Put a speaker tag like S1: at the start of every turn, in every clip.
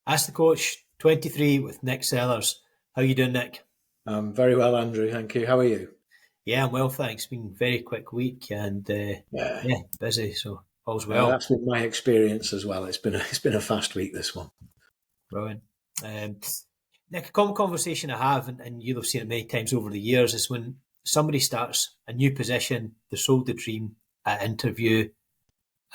S1: Ask the Coach 23 with Nick Sellers. How you doing, Nick?
S2: Very well, Andrew. Thank you. How are you?
S1: Yeah, I'm well, thanks. Been a very quick week and
S2: Yeah,
S1: yeah, busy, so all's well.
S2: that's been my experience as well. It's been a fast week, this one.
S1: Brilliant. Um, Nick, a common conversation I have, and you'll have seen it many times over the years, is when somebody starts a new position, they're sold the dream at interview,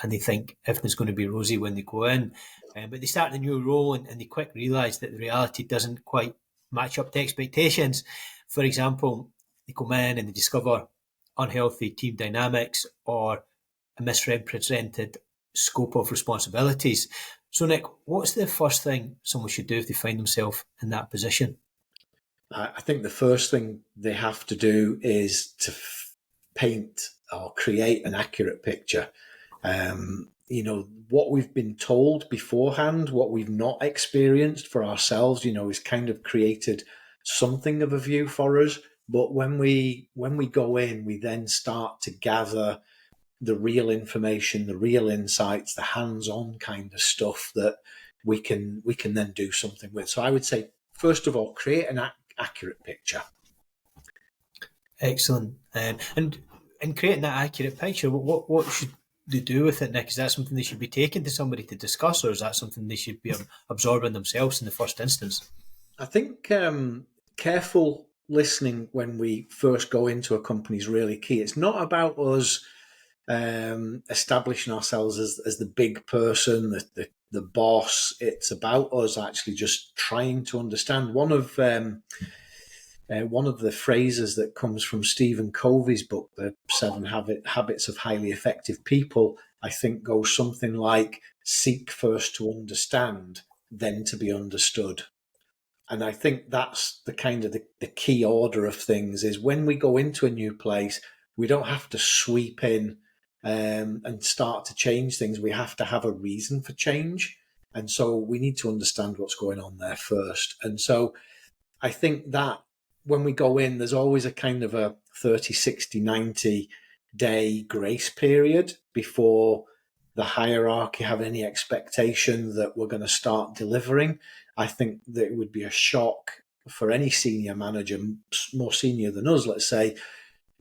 S1: and they think everything's going to be rosy when they go in. But they start the new role and they quickly realise that the reality doesn't quite match up to expectations. For example, they come in and they discover unhealthy team dynamics or a misrepresented scope of responsibilities. So, Nick, what's the first thing someone should do if they find themselves in that position?
S2: I think the first thing they have to do is to paint or create an accurate picture. What we've been told beforehand, what we've not experienced for ourselves, is kind of created something of a view for us. But when we go in, we then start to gather the real information, the real insights, the hands-on kind of stuff that we can then do something with. So I would say, first of all, create an accurate picture.
S1: Excellent. And in creating that accurate picture, what should they do with it, Nick? Is that something they should be taking to somebody to discuss, or is that something they should be absorbing themselves in the first instance?
S2: I think careful listening when we first go into a company is really key. It's not about us establishing ourselves as the big person, the boss. It's about us actually just trying to understand. One of the phrases that comes from Stephen Covey's book, The Seven Habits of Highly Effective People, I think goes something like, seek first to understand, then to be understood. And I think that's the kind of the key order of things, is when we go into a new place, we don't have to sweep in and start to change things. We have to have a reason for change. And so we need to understand what's going on there first. And so I think that when we go in, there's always a kind of a 30, 60, 90-day grace period before the hierarchy have any expectation that we're going to start delivering. I think that it would be a shock for any senior manager, more senior than us, let's say,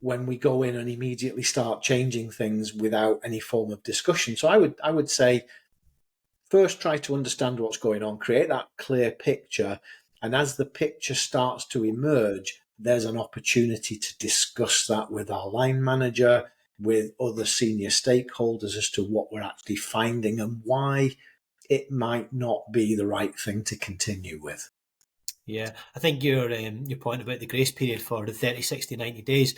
S2: when we go in and immediately start changing things without any form of discussion. So I would say, first try to understand what's going on, create that clear picture, and as the picture starts to emerge, there's an opportunity to discuss that with our line manager, with other senior stakeholders, as to what we're actually finding and why it might not be the right thing to continue with.
S1: Yeah, I think your point about the grace period for the 30, 60, 90 days,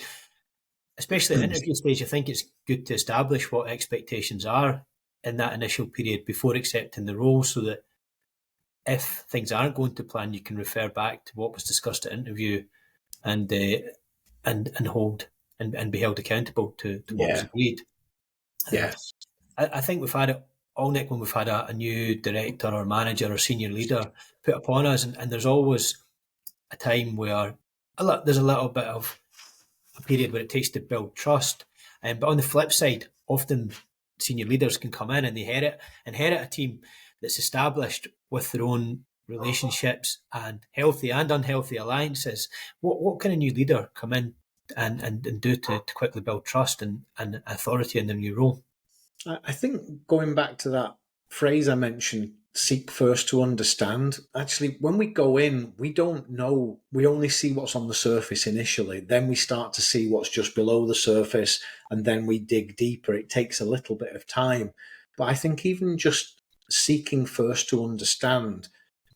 S1: especially at interview stage, I think it's good to establish what expectations are in that initial period before accepting the role, so that if things aren't going to plan, you can refer back to what was discussed at interview and and hold and be held accountable to what was
S2: Yeah,
S1: agreed. Um,
S2: yeah,
S1: I think we've had it all, Nick, when we've had a new director or manager or senior leader put upon us, and there's always a time where there's a little bit of a period where it takes to build trust. But on the flip side, often senior leaders can come in and they inherit a team that's established with their own relationships and healthy and unhealthy alliances. What can a new leader come in and do to quickly build trust and authority in their new role?
S2: I think going back to that phrase I mentioned, seek first to understand. Actually, when we go in, we don't know. We only see what's on the surface initially. Then we start to see what's just below the surface, and then we dig deeper. It takes a little bit of time. But I think even just seeking first to understand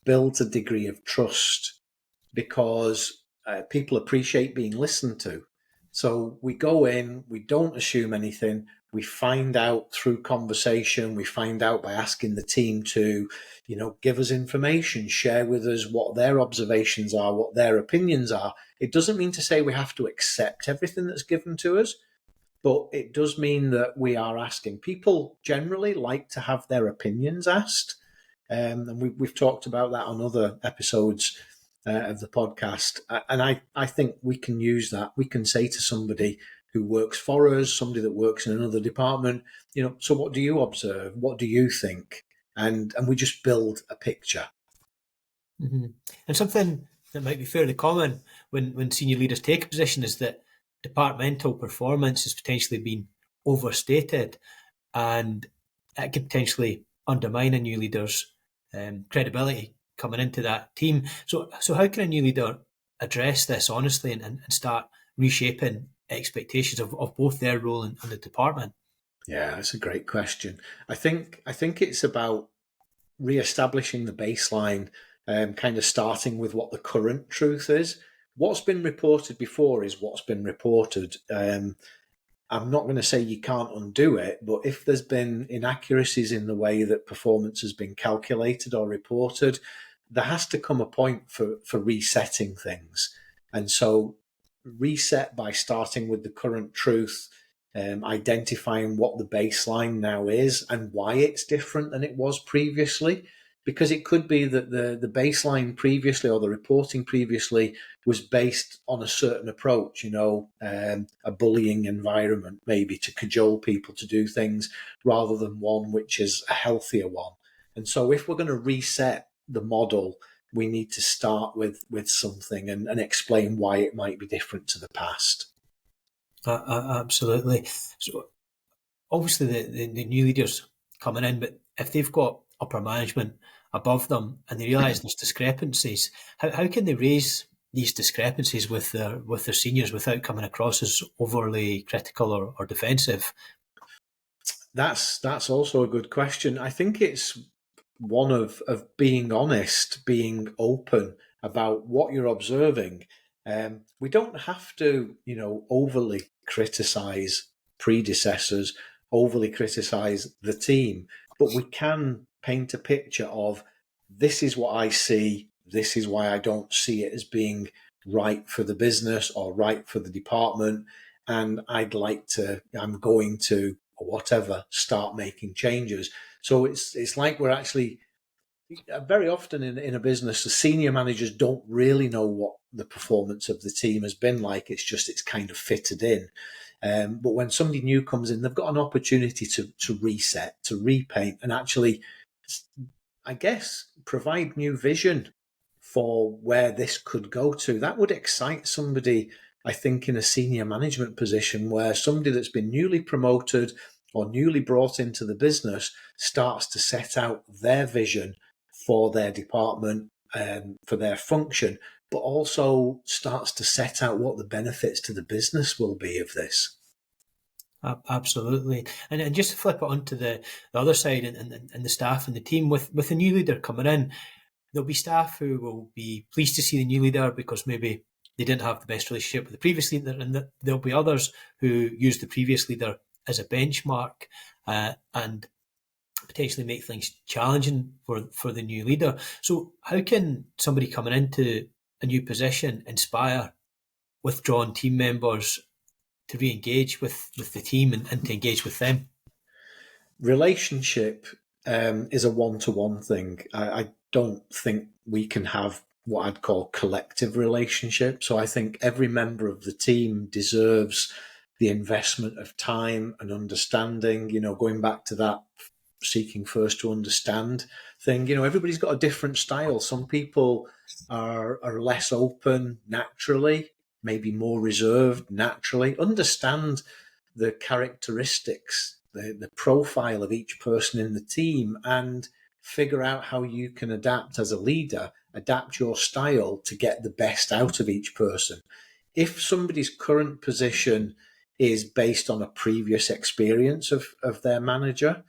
S2: builds a degree of trust, because people appreciate being listened to. So we go in, we don't assume anything. We find out through conversation. We find out by asking the team to, give us information, share with us what their observations are, what their opinions are. It doesn't mean to say we have to accept everything that's given to us, but it does mean that we are asking. People generally like to have their opinions asked. And we've talked about that on other episodes of the podcast. And I think we can use that. We can say to somebody who works for us, somebody that works in another department, so what do you observe? What do you think? And we just build a picture.
S1: Mm-hmm. And something that might be fairly common when senior leaders take a position is that departmental performance has potentially been overstated, and it could potentially undermine a new leader's credibility coming into that team. So how can a new leader address this honestly and start reshaping expectations of both their role and the department?
S2: Yeah, that's a great question. I think it's about re-establishing the baseline, kind of starting with what the current truth is. What's been reported before is what's been reported. I'm not going to say you can't undo it, but if there's been inaccuracies in the way that performance has been calculated or reported, there has to come a point for resetting things. And so, reset by starting with the current truth, identifying what the baseline now is and why it's different than it was previously. Because it could be that the baseline previously or the reporting previously was based on a certain approach, a bullying environment, maybe to cajole people to do things rather than one which is a healthier one. And so if we're going to reset the model, we need to start with something and explain why it might be different to the past.
S1: Absolutely. So obviously the new leaders coming in, but if they've got upper management above them and they realise there's discrepancies, how can they raise these discrepancies with their seniors without coming across as overly critical or defensive?
S2: That's also a good question. I think it's one of being honest, being open about what you're observing. We don't have to, overly criticize predecessors, overly criticize the team, but we can paint a picture of this is what I see, this is why I don't see it as being right for the business or right for the department. And I'm going to, or whatever, start making changes. So it's like we're actually very often in a business, the senior managers don't really know what the performance of the team has been like. It's kind of fitted in. But when somebody new comes in, they've got an opportunity to reset, to repaint, and actually, I guess, provide new vision for where this could go to. That would excite somebody, I think, in a senior management position where somebody that's been newly promoted or newly brought into the business starts to set out their vision for their department, for their function, but also starts to set out what the benefits to the business will be of this.
S1: Absolutely. And just to flip it onto the other side and the staff and the team, with a new leader coming in, there'll be staff who will be pleased to see the new leader because maybe they didn't have the best relationship with the previous leader, and there'll be others who use the previous leader as a benchmark and potentially make things challenging for the new leader. So how can somebody coming into a new position inspire withdrawn team members to re-engage with the team and to engage with them?
S2: Relationship is a one-to-one thing. I don't think we can have what I'd call collective relationship. So I think every member of the team deserves the investment of time and understanding, going back to that seeking first to understand thing. Everybody's got a different style. Some people are less open naturally, maybe more reserved naturally. Understand the characteristics, the profile of each person in the team, and figure out how you can adapt as a leader, adapt your style to get the best out of each person. If somebody's current position is based on a previous experience of their manager,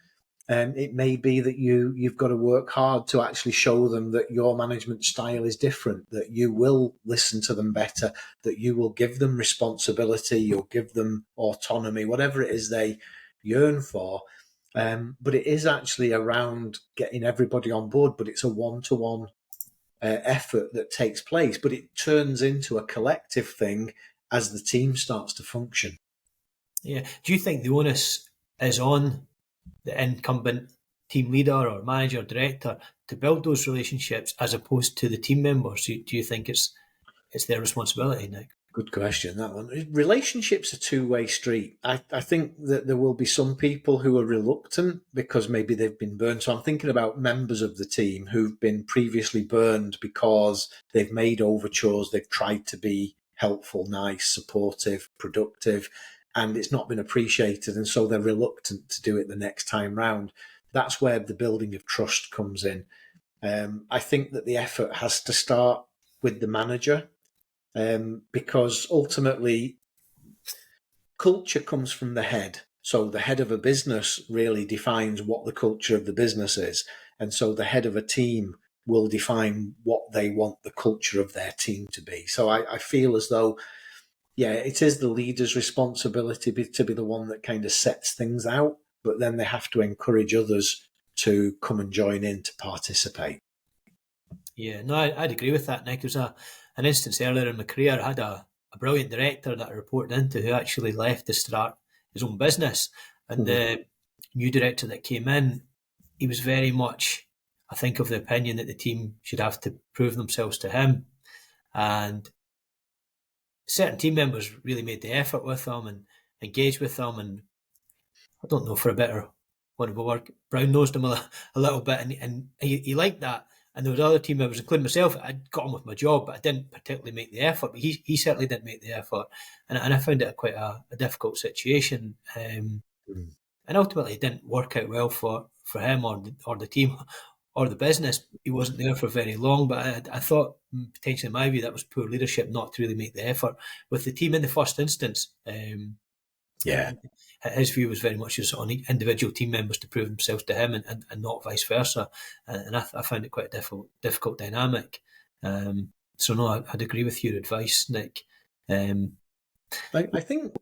S2: it may be that you've got to work hard to actually show them that your management style is different, that you will listen to them better, that you will give them responsibility, you'll give them autonomy, whatever it is they yearn for. But it is actually around getting everybody on board, but it's a one-to-one effort that takes place, but it turns into a collective thing as the team starts to function.
S1: Yeah. Do you think the onus is on the incumbent team leader or manager or director to build those relationships as opposed to the team members? Do you think it's their responsibility, Nick?
S2: Good question, that one. Relationships are a two-way street. I think that there will be some people who are reluctant because maybe they've been burned. So I'm thinking about members of the team who've been previously burned because they've made overtures, they've tried to be helpful, nice, supportive, productive, and it's not been appreciated. And so they're reluctant to do it the next time round. That's where the building of trust comes in. I think that the effort has to start with the manager, because ultimately culture comes from the head. So the head of a business really defines what the culture of the business is. And so the head of a team will define what they want the culture of their team to be. So I feel as though, yeah, it is the leader's responsibility to be the one that kind of sets things out, but then they have to encourage others to come and join in to participate.
S1: Yeah, no, I'd agree with that, Nick. There was an instance earlier in my career. I had a brilliant director that I reported into who actually left to start his own business. And
S2: Mhm.
S1: the new director that came in, he was very much, I think, of the opinion that the team should have to prove themselves to him. And certain team members really made the effort with him and engaged with him. And I don't know, for a better want of a word, brown nosed him a little bit, and he liked that. And there was other team members, including myself. I'd got on with my job, but I didn't particularly make the effort. But he certainly didn't make the effort, and I found it quite a difficult situation.
S2: Mm.
S1: And ultimately, it didn't work out well for him or the team or the business. He wasn't there for very long, but I thought potentially, in my view, that was poor leadership not to really make the effort with the team in the first instance.
S2: Yeah.
S1: His view was very much just on individual team members to prove themselves to him, and not vice versa. And I found it quite a difficult dynamic. So no, I'd agree with your advice, Nick. Um,
S2: I think,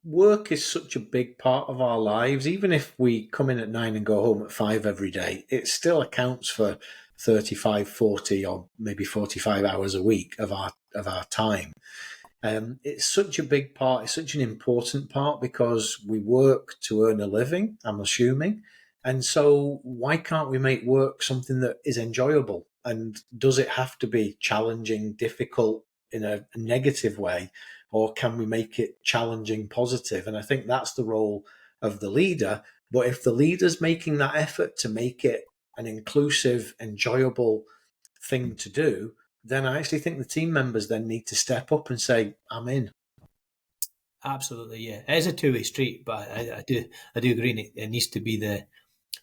S2: work is such a big part of our lives. Even if we come in at 9 and go home at 5 every day, it still accounts for 35, 40, or maybe 45 hours a week of our time. It's such a big part. It's such an important part because we work to earn a living, I'm assuming. And so why can't we make work something that is enjoyable? And does it have to be challenging, difficult in a negative way? Or can we make it challenging, positive? And I think that's the role of the leader. But if the leader's making that effort to make it an inclusive, enjoyable thing to do, then I actually think the team members then need to step up and say, I'm in.
S1: Absolutely, yeah. It is a two-way street, but I do agree. It needs to be the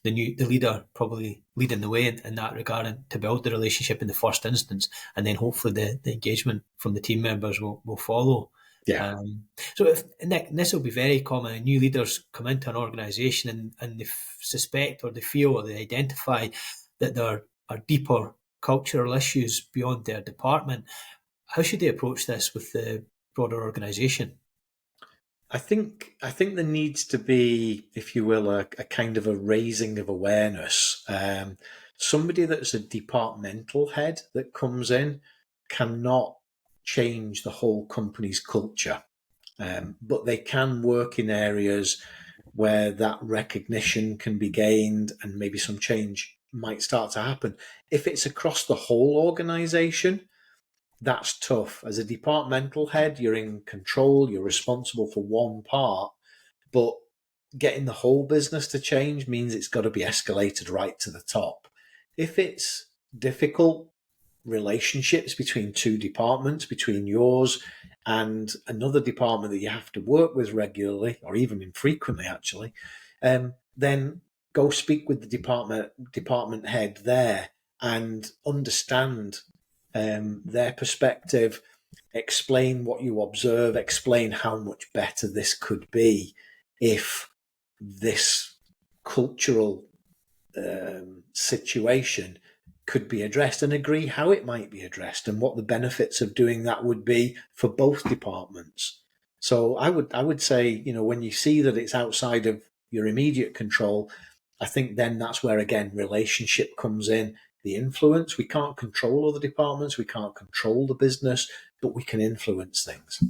S1: leader probably leading the way in that regard, and to build the relationship in the first instance, and then hopefully the engagement from the team members will follow.
S2: Yeah.
S1: So if Nick, this will be very common. New leaders come into an organisation and they suspect or they feel or they identify that there are deeper cultural issues beyond their department. How should they approach this with the broader organisation?
S2: I think there needs to be, if you will, a kind of a raising of awareness. Somebody that's a departmental head that comes in cannot change the whole company's culture, but they can work in areas where that recognition can be gained and maybe some change might start to happen. If it's across the whole organization, that's tough. As a departmental head, you're in control, you're responsible for one part, but getting the whole business to change means it's got to be escalated right to the top. If it's difficult relationships between two departments, between yours and another department that you have to work with regularly or even infrequently, actually, then go speak with the department head there and understand their perspective, explain what you observe, explain how much better this could be if this cultural situation could be addressed, and agree how it might be addressed and what the benefits of doing that would be for both departments. So I would say, when you see that it's outside of your immediate control, I think then that's where again relationship comes in. The influence, we can't control other departments, we can't control the business, but we can influence things.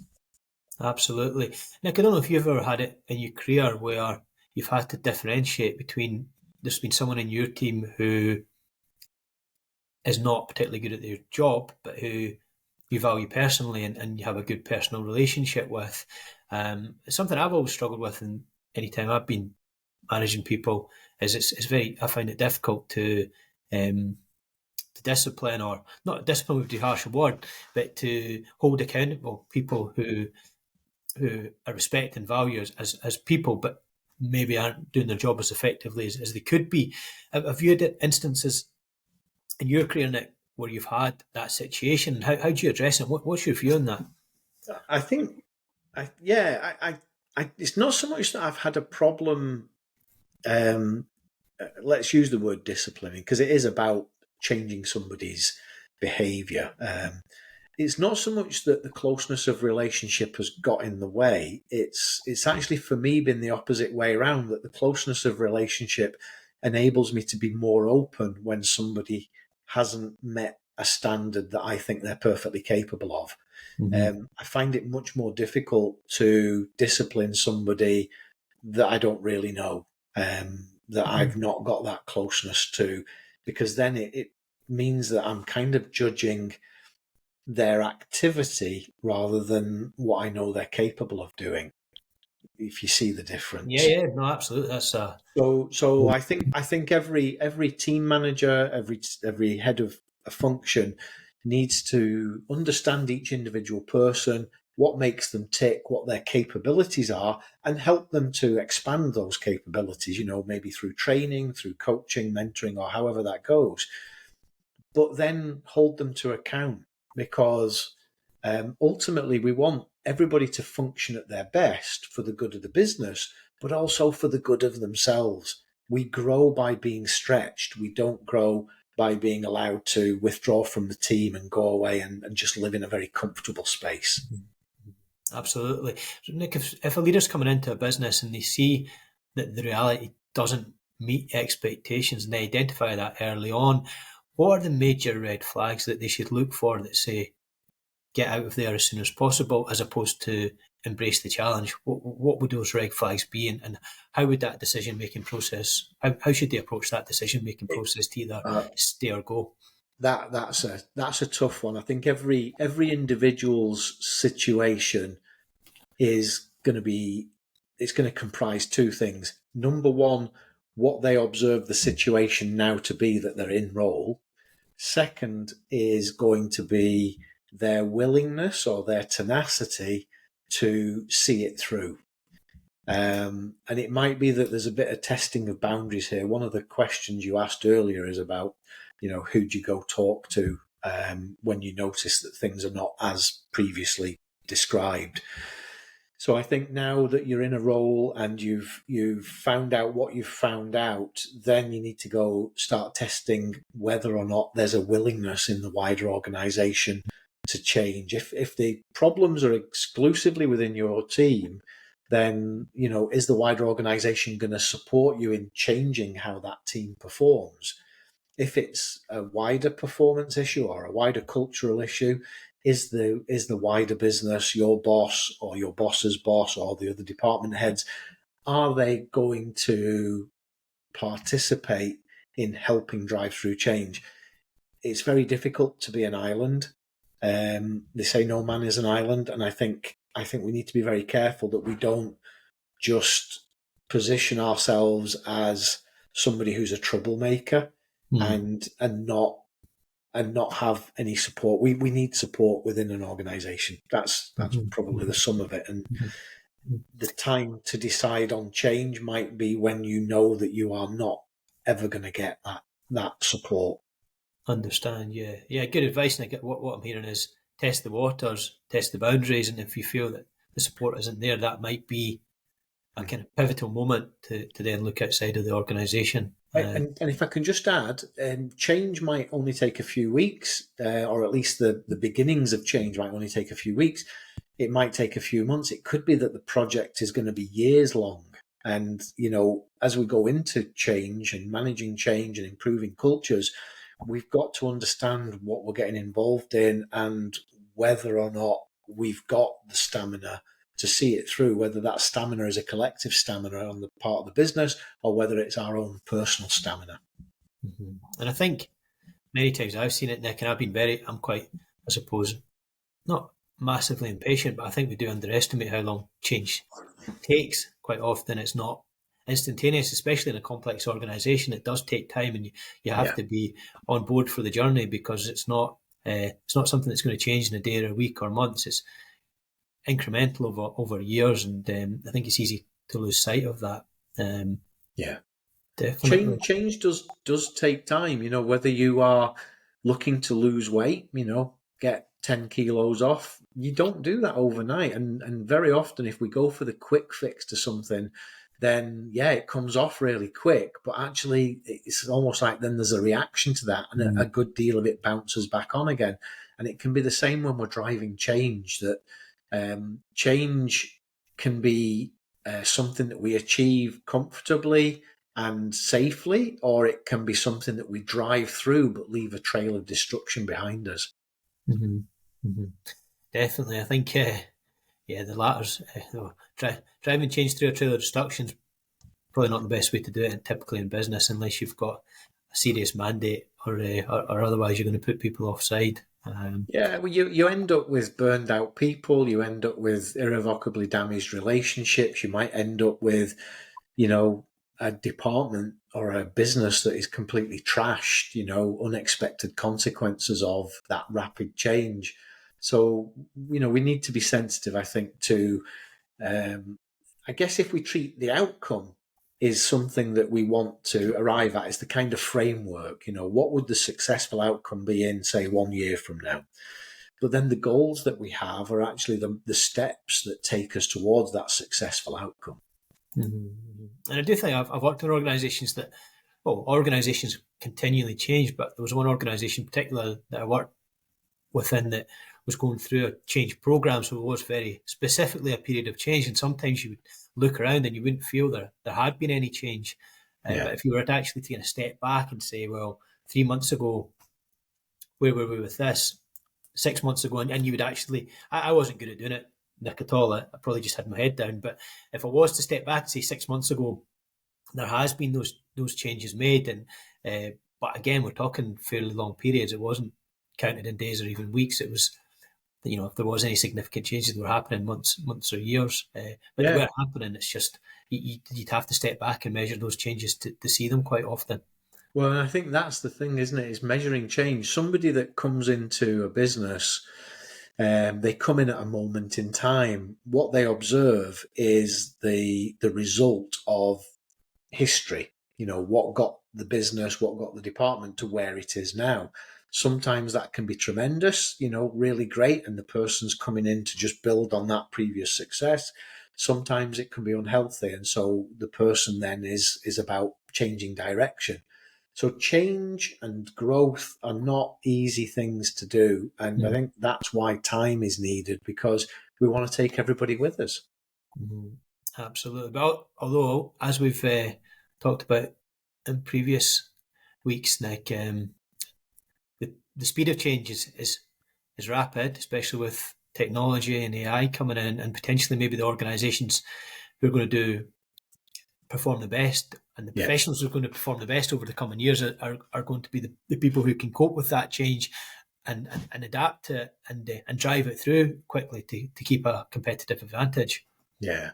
S1: Absolutely. Nick, I don't know if you've ever had it in your career where you've had to differentiate between there's been someone in your team who is not particularly good at their job, but who you value personally and you have a good personal relationship with. It's something I've always struggled with, and anytime I've been managing people, is I find it difficult to discipline, or not discipline would be a harsh word, but to hold accountable people who are respect and value as people, but maybe aren't doing their job as effectively as they could be. Have you had instances in your career, Nick, where you've had that situation, and how do you address it? What's your view on that?
S2: I think, it's not so much that I've had a problem. Let's use the word disciplining, because it is about changing somebody's behaviour. It's not so much that the closeness of relationship has got in the way. It's actually for me been the opposite way around, that the closeness of relationship enables me to be more open when somebody hasn't met a standard that I think they're perfectly capable of. I find it much more difficult to discipline somebody that I don't really know, that I've not got that closeness to, because then it means that I'm kind of judging their activity rather than what I know they're capable of doing, if you see the
S1: Yeah,
S2: difference.
S1: yeah, no, absolutely. That's
S2: So I think every team manager, every head of a function needs to understand each individual person, what makes them tick, what their capabilities are, and help them to expand those capabilities, maybe through training, through coaching, mentoring, or however that goes. But then hold them to account, because ultimately we want everybody to function at their best for the good of the business, but also for the good of themselves. We grow by being stretched. We don't grow by being allowed to withdraw from the team and go away and just live in a very comfortable space.
S1: absolutely. So Nick, if a leader's coming into a business and they see that the reality doesn't meet expectations and they identify that early on, what are the major red flags that they should look for that say get out of there as soon as possible, as opposed to embrace the challenge? What would those red flags be, and how would that decision making process? How should they approach that decision making process to either
S2: Uh,
S1: stay or go?
S2: that's a tough one. I think every individual's situation is going to be it's going to comprise two things. Number one, what they observe the situation now to be that they're in role. Second is going to be their willingness or their tenacity to see it through. And it might be that there's a bit of testing of boundaries here. One of the questions you asked earlier is about, who do you go talk to when you notice that things are not as previously described. So I think now that you're in a role and you've found out what you've found out, then you need to go start testing whether or not there's a willingness in the wider organisation to change. If the problems are exclusively within your team, then is the wider organisation going to support you in changing how that team performs? If it's a wider performance issue or a wider cultural issue, is the wider business, your boss or your boss's boss or the other department heads, are they going to participate in helping drive through change? It's very difficult to be an island. They say no man is an island, and I think we need to be very careful that we don't just position ourselves as somebody who's a troublemaker
S1: Hmm.
S2: and not have any support. We need support within an organisation. That's
S1: Mhm.
S2: probably the
S1: Mhm.
S2: sum of it. And
S1: Mhm.
S2: the time to decide on change might be when you know that you are not ever going to get that support.
S1: Understand, yeah. Yeah, good advice, Nick. What I'm hearing is test the waters, test the boundaries, and if you feel that the support isn't there, that might be a kind of pivotal moment to then look outside of the organisation.
S2: And if I can just add, change might only take a few weeks, or at least the beginnings of change might only take a few weeks. It might take a few months. It could be that the project is going to be years long. And, as we go into change and managing change and improving cultures, we've got to understand what we're getting involved in and whether or not we've got the stamina to see it through, whether that stamina is a collective stamina on the part of the business or whether it's our own personal stamina.
S1: And I think many times I've seen it, Nick, and I'm quite, I suppose, not massively impatient, but I think we do underestimate how long change takes. Quite often, it's not instantaneous, especially in a complex organisation. It does take time, and you have
S2: Yeah.
S1: to be on board for the journey, because it's not something that's going to change in a day or a week or months. It's incremental over years, and I think it's easy to lose sight of that.
S2: Yeah.
S1: Definitely.
S2: Change does take time. Whether you are looking to lose weight, get 10 kilos off, you don't do that overnight. And very often, if we go for the quick fix to something, then yeah, it comes off really quick. But actually, it's almost like then there's a reaction to that, and a
S1: Mm.
S2: good deal of it bounces back on again. And it can be the same when we're driving change. That change can be something that we achieve comfortably and safely, or it can be something that we drive through but leave a trail of destruction behind us.
S1: Mm-hmm. Mm-hmm. Definitely. I think, yeah, the latter's, driving change through a trail of destruction is probably not the best way to do it, typically in business, unless you've got a serious mandate, or otherwise you're going to put people offside.
S2: Yeah, well, you end up with burned out people. You end up with irrevocably damaged relationships. You might end up with, a department or a business that is completely trashed. Unexpected consequences of that rapid change. So, we need to be sensitive, I think, to I guess if we treat the outcome is something that we want to arrive at, is the kind of framework, what would the successful outcome be in, say, 1 year from now? But then the goals that we have are actually the steps that take us towards that successful outcome.
S1: Mm-hmm. And I do think I've worked in organisations organisations continually change, but there was one organisation in particular that I worked within that was going through a change program, so it was very specifically a period of change. And sometimes you would look around and you wouldn't feel there had been any change.
S2: Yeah.
S1: But if you were to actually take a step back and say, well, 3 months ago, where were we with this? 6 months ago, and you would actually, I wasn't good at doing it, Nick, at all. I probably just had my head down. But if I was to step back and say 6 months ago, there has been those changes made, and but again, we're talking fairly long periods. It wasn't counted in days or even weeks. It was, if there was any significant changes that were happening, months or years, but they
S2: Yeah.
S1: were happening. It's just you'd have to step back and measure those changes to see them quite often.
S2: Well, and I think that's the thing, isn't it? Is measuring change. Somebody that comes into a business, they come in at a moment in time. What they observe is the result of history. What got the business, what got the department to where it is now. Sometimes that can be tremendous, really great, and the person's coming in to just build on that previous success. Sometimes it can be unhealthy, and so the person then is about changing direction. So change and growth are not easy things to do, and I think that's why time is needed, because we want to take everybody with us.
S1: Mm-hmm. Absolutely. But although, as we've talked about in previous weeks, Nick, the speed of change is rapid, especially with technology and AI coming in, and potentially maybe the organisations who are going to perform the best, and the
S2: Yeah.
S1: professionals who are going to perform the best over the coming years are going to be the people who can cope with that change, and adapt to it, and drive it through quickly to keep a competitive advantage.
S2: Yeah.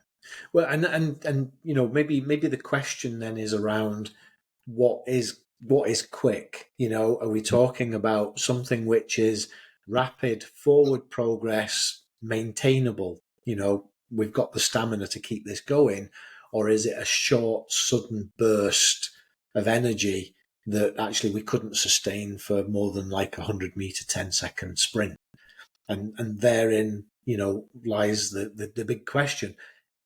S2: Well, and maybe the question then is around what is quick. Are we talking about something which is rapid forward progress, maintainable? We've got the stamina to keep this going, or is it a short, sudden burst of energy that actually we couldn't sustain for more than like 100-meter, 10-second sprint? And therein, lies the big question.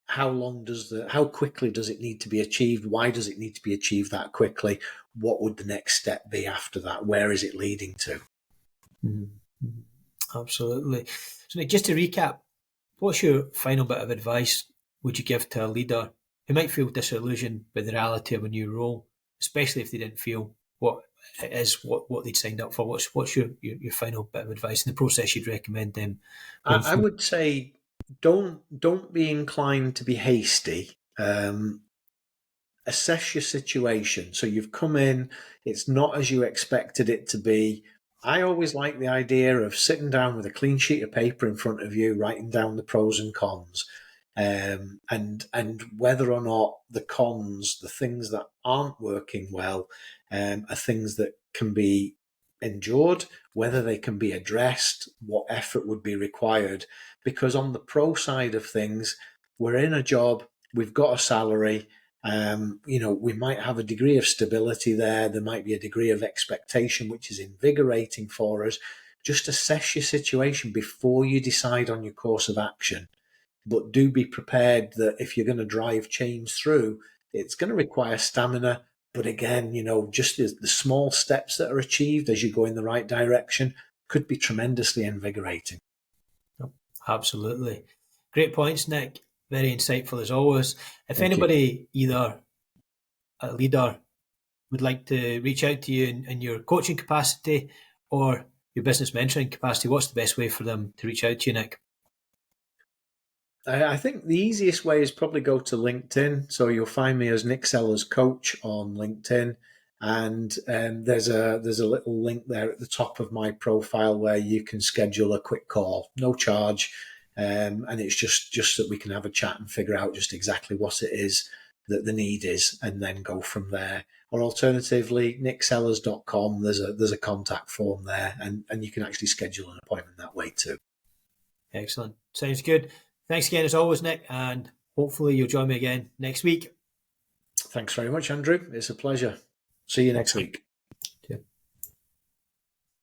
S2: How quickly does it need to be achieved? Why does it need to be achieved that quickly? What would the next step be after that? Where is it leading to?
S1: Mm-hmm. Absolutely. So, Nick, just to recap, what's your final bit of advice would you give to a leader who might feel disillusioned by the reality of a new role, especially if they didn't feel what it is what they'd signed up for? What's your final bit of advice in the process you'd recommend them going
S2: I
S1: through?
S2: would say don't be inclined to be hasty. Assess your situation. So you've come in, it's not as you expected it to be. I always like the idea of sitting down with a clean sheet of paper in front of you, writing down the pros and cons, and whether or not the cons, the things that aren't working well, are things that can be endured, whether they can be addressed, what effort would be required. Because on the pro side of things, we're in a job, we've got a salary. We might have a degree of stability there. There might be a degree of expectation, which is invigorating for us. Just assess your situation before you decide on your course of action. But do be prepared that if you're going to drive change through, it's going to require stamina. But again, just the small steps that are achieved as you go in the right direction could be tremendously invigorating.
S1: Absolutely. Great points, Nick. Very insightful as always. If
S2: Thank you.
S1: anybody, either a leader, would like to reach out to you in your coaching capacity or your business mentoring capacity, what's the best way for them to reach out to you, Nick?
S2: I think the easiest way is probably go to LinkedIn. So you'll find me as Nick Sellers Coach on LinkedIn, and there's a little link there at the top of my profile where you can schedule a quick call, no charge, and it's just that we can have a chat and figure out just exactly what it is that the need is, and then go from there. Or alternatively, nicksellers.com. There's a contact form there, and you can actually schedule an appointment that way too.
S1: Excellent. Sounds good. Thanks again as always, Nick, and hopefully you'll join me again next week.
S2: Thanks very much, Andrew. It's a pleasure. See you next week.